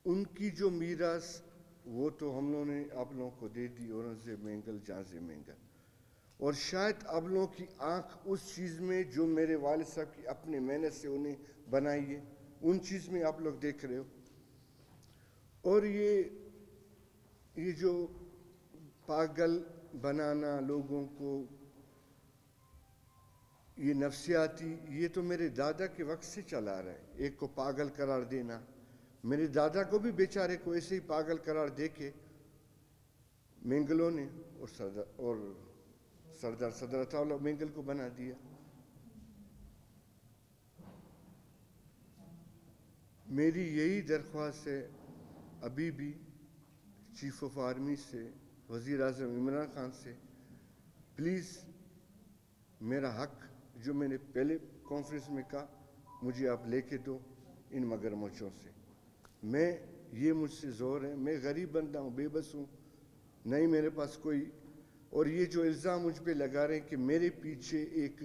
ان کی جو میراث وہ تو ہم لوگوں نے آپ لوگوں کو دے دی، اورنگزیب مینگل، جہاں مینگل، اور شاید آپ لوگوں کی آنکھ اس چیز میں جو میرے والد صاحب کی اپنے محنت سے انہیں بنائی ہے ان چیز میں آپ لوگ دیکھ رہے ہو. اور یہ جو پاگل بنانا لوگوں کو، یہ نفسیاتی، یہ تو میرے دادا کے وقت سے چلا رہا ہے. ایک کو پاگل قرار دینا، میرے دادا کو بھی بیچارے کو ایسے ہی پاگل قرار دے کے مینگلوں نے اور سردار صدر عطا اللہ مینگل کو بنا دیا. میری یہی درخواست ہے ابھی بھی چیف آف آرمی سے، وزیر اعظم عمران خان سے، پلیز میرا حق جو میں نے پہلے کانفرنس میں کہا مجھے آپ لے کے دو ان مگرمچھوں سے. یہ مجھ سے زور ہے، میں غریب بندہ ہوں، بے بس ہوں، نہیں میرے پاس کوئی. اور یہ جو الزام مجھ پہ لگا رہے ہیں کہ میرے پیچھے ایک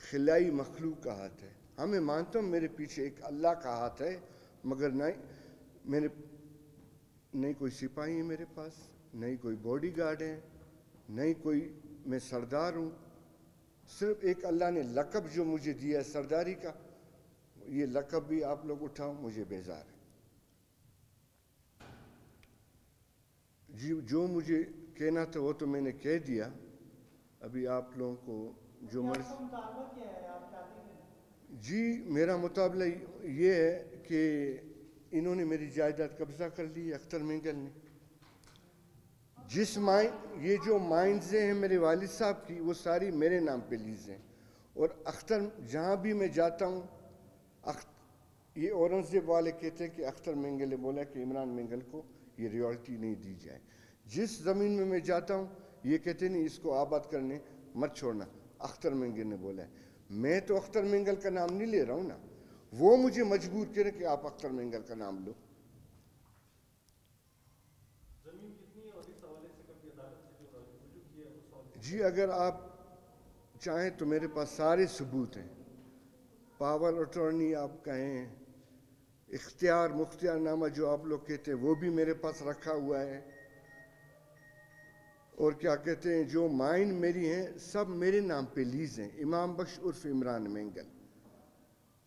خلائی مخلوق کا ہاتھ ہے، ہاں میں مانتا ہوں میرے پیچھے ایک اللہ کا ہاتھ ہے، مگر نہیں کوئی سپاہی ہے میرے پاس، نہیں کوئی باڈی گارڈ ہے، نہیں کوئی میں سردار ہوں. صرف ایک اللہ نے لقب جو مجھے دیا ہے سرداری کا، یہ لقب بھی آپ لوگ اٹھاؤ، مجھے بیزار ہے. جی جو مجھے کہنا تھا وہ تو میں نے کہہ دیا. ابھی آپ لوگوں کو جو مرضی. جی میرا مطالبہ یہ ہے کہ انہوں نے میری جائیداد قبضہ کر لی ہے، اختر مینگل نے. یہ جو مائنزیں ہیں میرے والد صاحب کی وہ ساری میرے نام پہ لیز ہیں. اور اختر جہاں بھی میں جاتا ہوں، یہ اورنگزیب والے کہتے ہیں کہ اختر مینگل نے بولا کہ عمران مینگل کو یہ ریالٹی نہیں دی جائے. جس زمین میں میں جاتا ہوں یہ کہتے نہیں اس کو آباد کرنے مت چھوڑنا، اختر مینگل نے بولا ہے. میں تو اختر مینگل کا نام نہیں لے رہا ہوں نا، وہ مجھے مجبور کرے کہ آپ اختر مینگل کا نام لو. جی اگر آپ چاہیں تو میرے پاس سارے ثبوت ہیں. پاور اٹارنی آپ کہیں، اختیار مختار نامہ جو آپ لوگ کہتے ہیں وہ بھی میرے پاس رکھا ہوا ہے. اور کیا کہتے ہیں جو مائن میری ہیں سب میرے نام پہ لیز ہیں. امام بخش عرف عمران مینگل،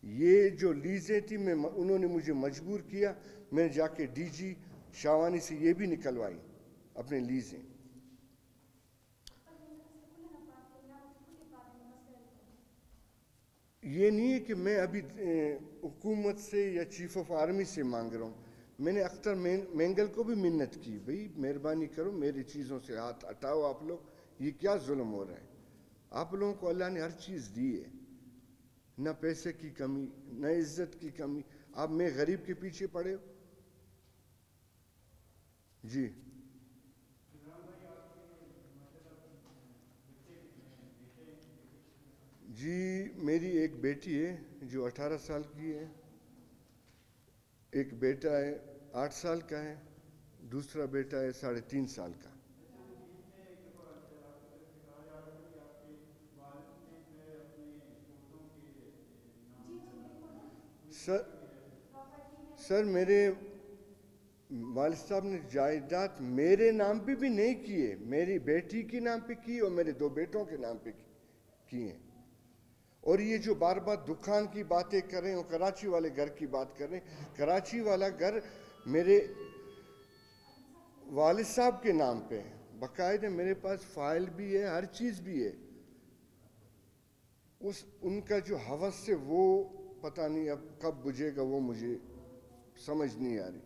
یہ جو لیزیں تھی انہوں نے مجھے مجبور کیا، میں نے جا کے ڈی جی شاوانی سے یہ بھی نکلوائی اپنے لیزیں. یہ نہیں ہے کہ میں ابھی حکومت سے یا چیف آف آرمی سے مانگ رہا ہوں. میں نے اختر مینگل کو بھی منت کی، بھئی مہربانی کرو میری چیزوں سے ہاتھ ہٹاؤ. آپ لوگ یہ کیا ظلم ہو رہا ہے؟ آپ لوگوں کو اللہ نے ہر چیز دی ہے، نہ پیسے کی کمی، نہ عزت کی کمی. آپ میں غریب کے پیچھے پڑے ہو. جی جی میری ایک بیٹی ہے جو 18 سال کی ہے، ایک بیٹا ہے 8 سال کا ہے، دوسرا بیٹا ہے 3.5 سال کا. سر میرے والد صاحب نے جائیداد میرے نام پہ بھی نہیں کیے، میری بیٹی کے نام پہ کی اور میرے 2 بیٹوں کے نام پہ کی ہیں. اور یہ جو بار بار دکان کی باتیں کر رہے ہیں اور کراچی والے گھر کی بات کر رہے ہیں، کراچی والا گھر میرے والد صاحب کے نام پہ ہے، باقاعدہ میرے پاس فائل بھی ہے، ہر چیز بھی ہے. ان کا جو ہوس سے وہ پتہ نہیں اب کب بجھے گا، وہ مجھے سمجھ نہیں آ رہی،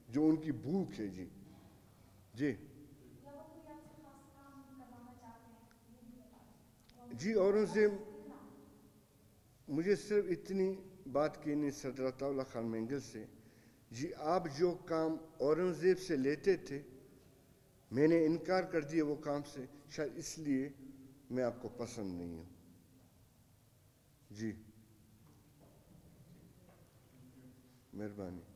جو ان کی بھوک ہے. جی جی اورنگزیب، مجھے صرف اتنی بات کہنی صدر عطا اللہ خان مینگل سے، جی آپ جو کام اورنگزیب سے لیتے تھے میں نے انکار کر دیا وہ کام سے، شاید اس لیے میں آپ کو پسند نہیں ہوں. جی مہربانی.